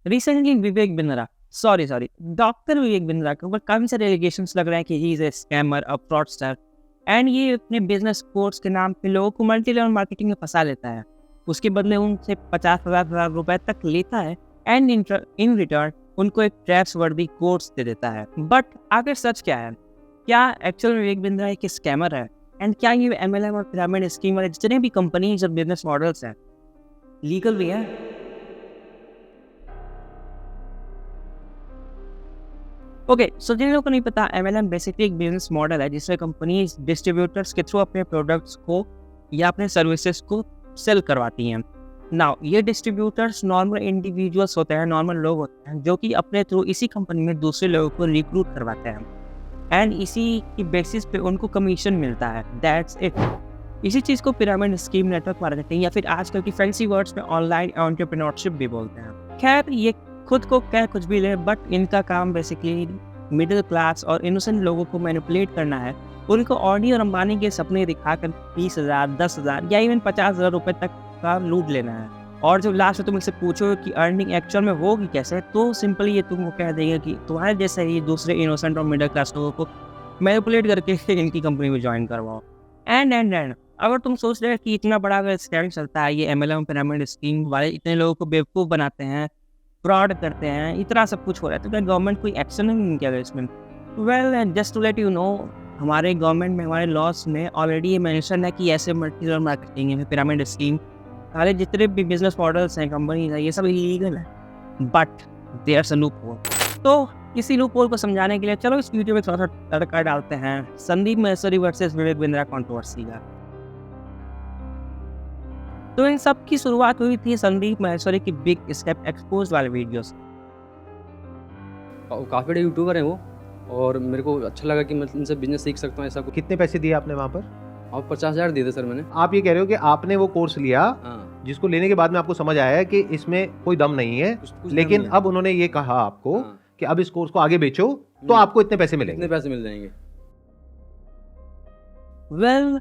Recently Vivek Bindra sorry doctor Vivek Bindra के ऊपर काफी सारे एलिगेशंस लग रहे हैं कि he is a scammer, a fraudster, and ये अपने बिजनेस कोर्स के नाम पे लोगों को मल्टी लेवल मार्केटिंग में फंसा लेता है। उसके बदले उनसे 50,000 रुपए तक लेता है एंड इन रिटर्न उनको एक ट्रैप्स वर्दी कोर्स दे देता है। बट आखिर सच क्या है? क्या एक्चुअल विवेक बिंद्रा एक स्कैमर है? एंड क्या ये एमएलएम और पिरामिड स्कीम वाले जितने भी कंपनीज और बिजनेस मॉडल्स हैं लीगल भी है? ओके, सो जिन लोगों को नहीं पता, एमएलएम बेसिकली एक बिजनेस मॉडल है जिसमें कंपनी डिस्ट्रीब्यूटर्स के थ्रू अपने प्रोडक्ट्स को या अपने सर्विसेज को सेल करवाती हैं। नाउ ये डिस्ट्रीब्यूटर्स नॉर्मल इंडिविजुअल्स होते हैं, नॉर्मल लोग होते हैं जो कि अपने थ्रू इसी कंपनी में दूसरे लोगों को रिक्रूट करवाते हैं एंड इसी की बेसिस पे उनको कमीशन मिलता है। That's it. इसी चीज़ को पिरामिड स्कीम, नेटवर्क मार्केटिंग या फिर आजकल की फैंसी वर्ड्स में ऑनलाइन एंटरप्रेन्योरशिप भी बोलते हैं। खैर, ये खुद को कह कुछ भी ले, बट इनका काम बेसिकली मिडिल क्लास और इनोसेंट लोगों को मैनिपुलेट करना है। उनको ऑडी और अंबानी के सपने दिखाकर 20,000, 10,000 या इवन 50,000 रुपए तक का लूट लेना है। और जब लास्ट में तुम इससे पूछो कि अर्निंग एक्चुअल में होगी कैसे, तो सिंपली ये तुमको कह देंगे कि तुम्हारे जैसे ही दूसरे इनोसेंट और मिडिल क्लास लोगों को मैनिपुलेट करके इनकी कंपनी में ज्वाइन करवाओ। एंड अगर तुम सोच रहे हो कि इतना बड़ा अगर स्कैम चलता है, ये एमएलएम पिरामिड स्कीम वाले इतने लोगों को बेवकूफ़ बनाते हैं, फ्रॉड करते हैं, इतना सब कुछ हो रहा है, तो क्या गवर्नमेंट कोई एक्शन नहीं किया इसमें? Well, just to let you know, हमारे गवर्नमेंट में, हमारे लॉज में ऑलरेडी ये मेंशन है कि ऐसे मल्टी लेवल मार्केटिंग है, पिरामिड स्कीम, सारे जितने भी बिजनेस मॉडल्स हैं, कंपनीज हैं, ये सब इलीगल है। But there's a loop hole. तो इसी लूप होल को समझाने के लिए चलो इस वीडियो में थोड़ा सा तड़का डालते हैं संदीप महेश्वरी वर्सेस विवेक बिंद्रा कंट्रोवर्सी का। तो इन सब की शुरुआत हुई थी संदीप महेश्वरी की बिग स्टेप एक्सपोज वाले वीडियो से। काफ़ी बड़े यूट्यूबर हैं वो, और मेरे को अच्छा लगा कि मैं इनसे बिजनेस सीख सकता हूँ ऐसा कुछ। कितने पैसे दिए आपने वहाँ पर? और 50,000 दिए थे सर मैंने। आप ये कह रहे हो कि आपने वो कोर्स लिया, हाँ, जिसको लेने के बाद में आपको समझ आया है कि इसमें कोई दम नहीं है, कुछ लेकिन नहीं है। अब उन्होंने ये कहा आपको हाँ, कि अब इस कोर्स को आगे बेचो तो आपको इतने पैसे कितने मिलेंगे। पैसे मिल जाएंगे? वेल,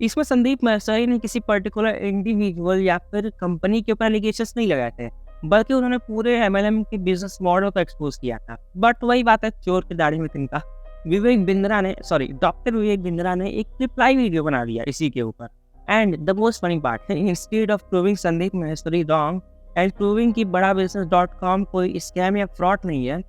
इसमें संदीप महेश्वरी ने किसी पर्टिकुलर इंडिविजुअल या फिर कंपनी के ऊपर एलिगेशंस नहीं लगाए थे, बल्कि उन्होंने पूरे एमएलएम के बिजनेस मॉडल को एक्सपोज किया था। बट वही बात है, चोर की दाढ़ी में तिनका। डॉक्टर विवेक बिंद्रा ने एक रिप्लाई वीडियो बना दिया इसी के ऊपर। And the most funny part है, instead of proving Sandeep Maheshwari wrong and proving कि बड़ा बिजनेस .com कोई स्कैम या फ्रॉड नहीं है,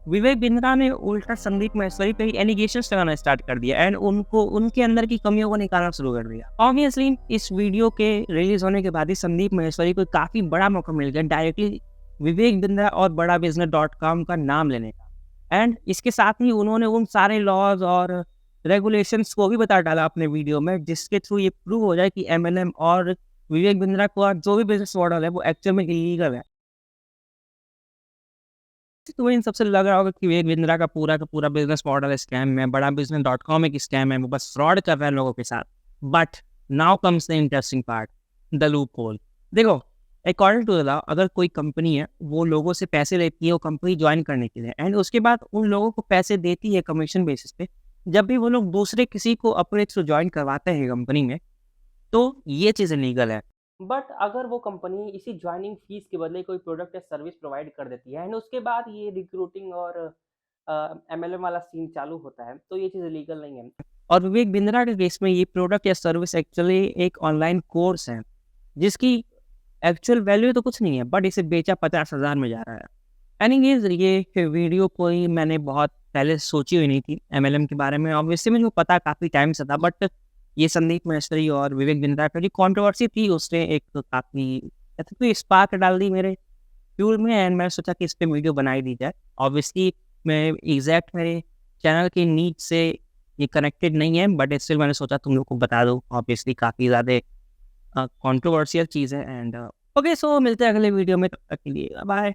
विवेक बिंद्रा ने उल्टा संदीप महेश्वरी पे एलिगेशंस लगाना स्टार्ट कर दिया एंड उनको उनके अंदर की कमियों को निकालना शुरू कर दिया। ऑब्वियसली इस वीडियो के रिलीज होने के बाद ही संदीप महेश्वरी को काफी बड़ा मौका मिल गया डायरेक्टली विवेक बिंद्रा और बड़ा बिजनेस .com का नाम लेने का। एंड इसके साथ ही उन्होंने उन सारे लॉज और रेगुलेशंस को भी बता डाला अपने वीडियो में, जिसके थ्रू ये प्रूव हो जाए कि एमएलएम और विवेक बिंद्रा को जो भी बिजनेस मॉडल है वो एक्चुअल में इलीगल है। तुम्हें इन सबसे लग रहा होगा कि विवेक बिंद्रा का पूरा बिजनेस मॉडल स्कैम है, बड़ा बिजनेस .com एक स्कैम है, वो बस फ्रॉड कर रहा है लोगों के साथ। But now comes the interesting part, the loop hole. देखो, अकॉर्डिंग टू द लॉ, अगर कोई कंपनी है वो लोगों से पैसे लेती है वो कंपनी ज्वाइन करने के लिए, एंड उसके बाद उन लोगों को पैसे देती है कमीशन बेसिस पे, जब भी वो लोग दूसरे किसी को अपने थ्रू ज्वाइन करवाते हैं कंपनी में, तो ये चीज़ लीगल है। बट अगर वो कंपनी इसी ज्वाइनिंग फीस के बदले कोई प्रोडक्ट या सर्विस प्रोवाइड कर देती है एंड उसके बाद ये रिक्रूटिंग और एमएलएम वाला सीन चालू होता है, तो ये चीज़ लीगल नहीं है। और विवेक बिंद्रा के केस में ये प्रोडक्ट या सर्विस एक्चुअली एक ऑनलाइन कोर्स है जिसकी एक्चुअल वैल्यू तो कुछ नहीं है, बट इसे बेचा 50,000 में जा रहा है। एनीवेज, ये वीडियो कोई मैंने बहुत पहले सोची हुई नहीं थी एमएलएम के बारे में। ऑब्वियसली मुझे पता काफ़ी टाइम से था, बट ये संदीप महेश्वरी और विवेक बिंद्रा की जो कंट्रोवर्सी थी उसने एक काफ़ी तो स्पार्क डाल दी मेरे फ्यूल में, एंड मैंने सोचा कि इस पे वीडियो बनाई दी जाए। ऑब्वियसली मैं एग्जैक्ट मेरे चैनल की नीड से ये कनेक्टेड नहीं है, बट स्टिल मैंने सोचा तुम लोग को बता दूँ। ऑब्वियसली काफ़ी ज़्यादा कंट्रोवर्शियल चीज़ है। एंड ओके, सो मिलते हैं अगले वीडियो में, तब तक के लिए बाय।